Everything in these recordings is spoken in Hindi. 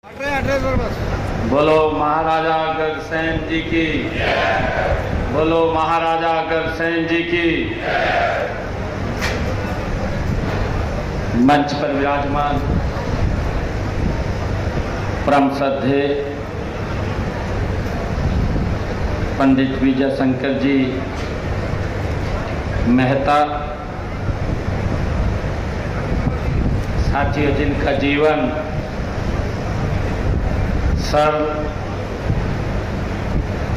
बोलो महाराजा अग्रसेन जी की, बोलो महाराजा अग्रसेन जी की। मंच पर विराजमान परम श्रद्धेय पंडित विजय शंकर जी मेहता, साथियों जिनका जीवन सर्व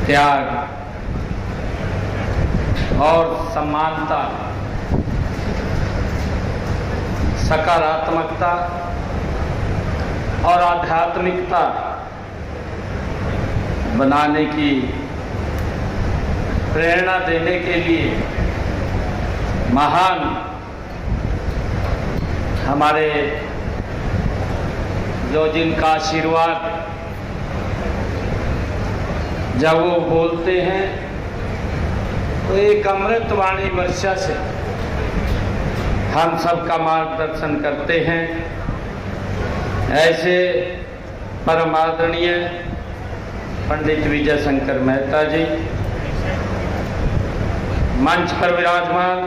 त्याग और समानता, सकारात्मकता और आध्यात्मिकता बनाने की प्रेरणा देने के लिए महान हमारे जो जिनका आशीर्वाद जब वो बोलते हैं तो एक अमृत वाणी वर्षा से हम सबका मार्गदर्शन करते हैं। ऐसे परम आदरणीय पंडित विजय शंकर मेहता जी मंच पर विराजमान,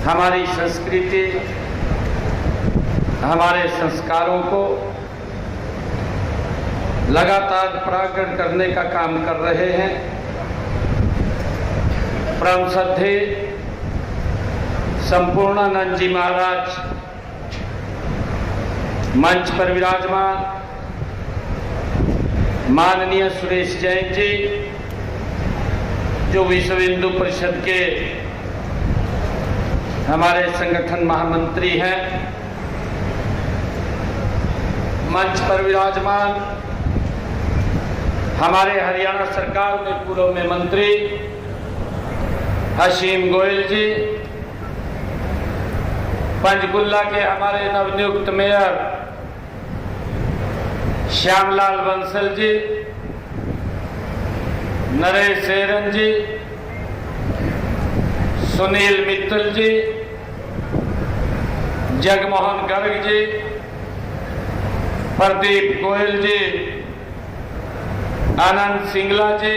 हमारी संस्कृति हमारे संस्कारों को लगातार प्रकट करने का काम कर रहे हैं। परम श्रद्धेय संपूर्णानंद जी महाराज मंच पर विराजमान, माननीय सुरेश जैन जी जो विश्व हिंदू परिषद के हमारे संगठन महामंत्री हैं, मंच पर विराजमान हमारे हरियाणा सरकार में पूर्व में मंत्री हसीम गोयल जी, पंचकुला के हमारे नवनियुक्त मेयर श्यामलाल बंसल जी, नरेश सेरन जी, सुनील मित्तल जी, जगमोहन गर्ग जी, प्रदीप गोयल जी, आनंद सिंगला जी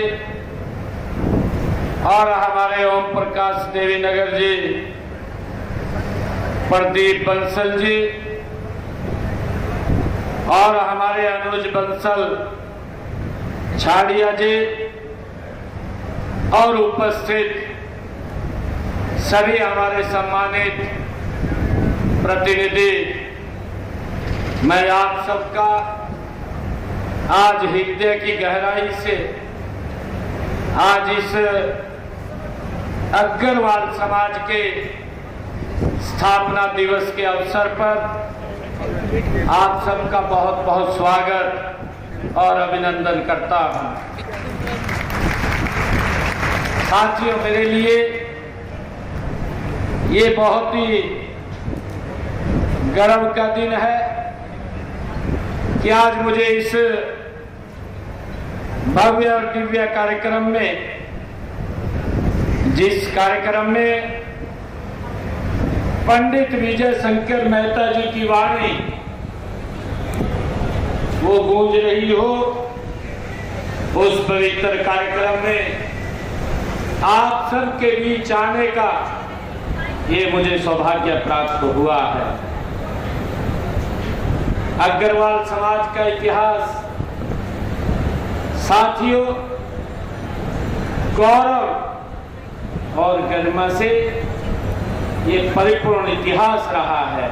और हमारे ओम प्रकाश देवी नगर जी, प्रदीप बंसल जी और हमारे अनुज बंसल छाड़िया जी और उपस्थित सभी हमारे सम्मानित प्रतिनिधि, मैं आप सबका आज हृदय की गहराई से आज इस अग्रवाल समाज के स्थापना दिवस के अवसर पर आप सबका बहुत बहुत स्वागत और अभिनंदन करता हूं। साथियों, मेरे लिए ये बहुत ही गर्व का दिन है कि आज मुझे इस भव्य और दिव्य कार्यक्रम में, जिस कार्यक्रम में पंडित विजय शंकर मेहता जी की वाणी वो गूंज रही हो, उस पवित्र कार्यक्रम में आप सबके बीच आने का ये मुझे सौभाग्य प्राप्त हुआ है। अग्रवाल समाज का इतिहास साथियों गौरव और गरिमा से ये परिपूर्ण इतिहास रहा है।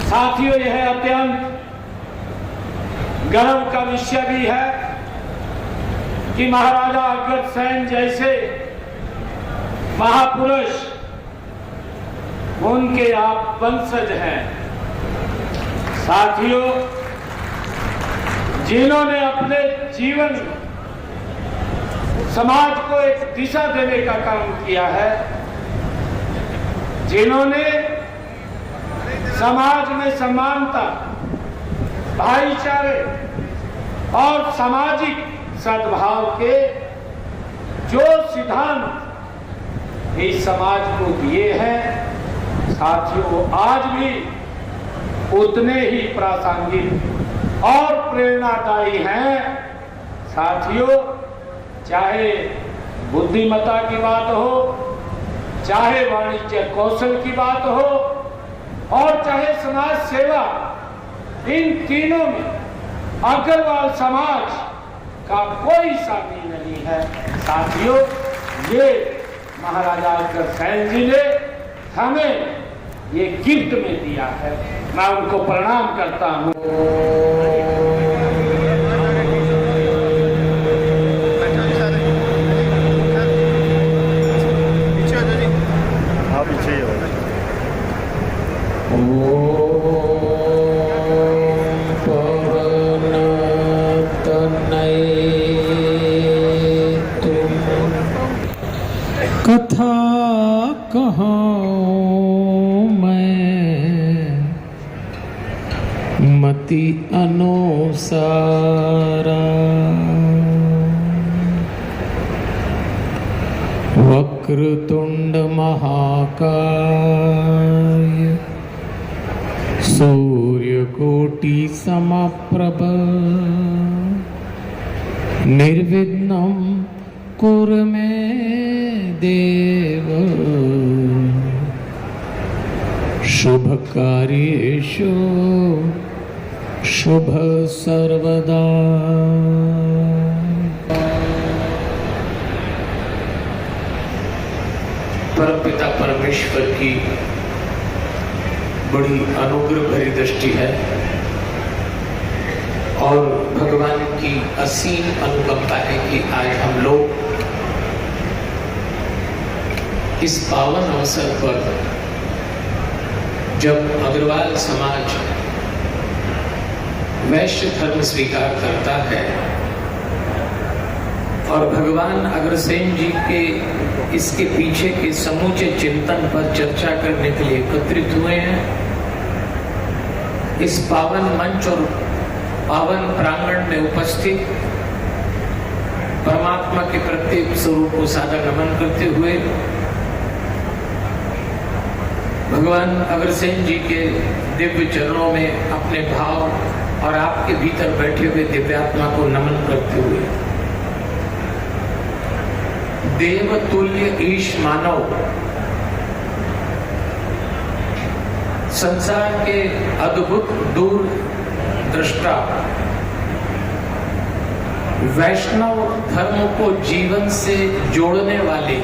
साथियों, यह अत्यंत गर्व का विषय भी है कि महाराजा अग्रसेन जैसे महापुरुष उनके आप वंशज हैं। साथियों, जिन्होंने अपने जीवन समाज को एक दिशा देने का काम किया है, जिन्होंने समाज में समानता, भाईचारे और सामाजिक सद्भाव के जो सिद्धांत इस समाज को दिए हैं, साथियों आज भी उतने ही प्रासंगिक और प्रेरणादायी हैं। साथियों, चाहे बुद्धिमत्ता की बात हो, चाहे वाणिज्य कौशल की बात हो और चाहे समाज सेवा, इन तीनों में अग्रवाल समाज का कोई साथी नहीं है। साथियों, ये महाराजा अग्रसेन जी ने हमें ये गिफ्ट में दिया है। मैं उनको प्रणाम करता हूँ। कथा कहूँ मैं मति अनुसारा, वक्रतुंड महाकाय सूर्यकोटि समप्रभ निर्विघ्नं कुरु मे देव शुभ कार्येषु शुभ सर्वदा। परमपिता परमेश्वर की बड़ी अनुग्रह भरी दृष्टि है और भगवान की असीम अनुकंपा है कि आज हम लोग इस पावन अवसर पर, जब अग्रवाल समाज वैश्य धर्म स्वीकार करता है और भगवान अग्रसेन जी के इसके पीछे के समूचे चिंतन पर चर्चा करने के लिए एकत्रित हुए हैं, इस पावन मंच और पावन प्रांगण में उपस्थित परमात्मा के प्रत्येक स्वरूप को सादर नमन करते हुए भगवान अग्रसेन जी के दिव्य चरणों में अपने भाव और आपके भीतर बैठे हुए दिव्यात्मा को नमन करते हुए, देवतुल्य ईश मानव संसार के अद्भुत दूर दृष्टा वैष्णव धर्म को जीवन से जोड़ने वाले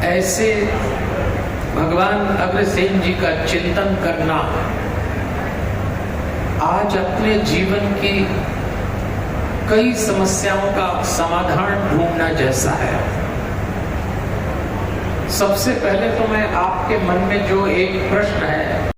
ऐसे भगवान अग्रसेन जी का चिंतन करना आज अपने जीवन की कई समस्याओं का समाधान ढूंढना जैसा है। सबसे पहले तो मैं आपके मन में जो एक प्रश्न है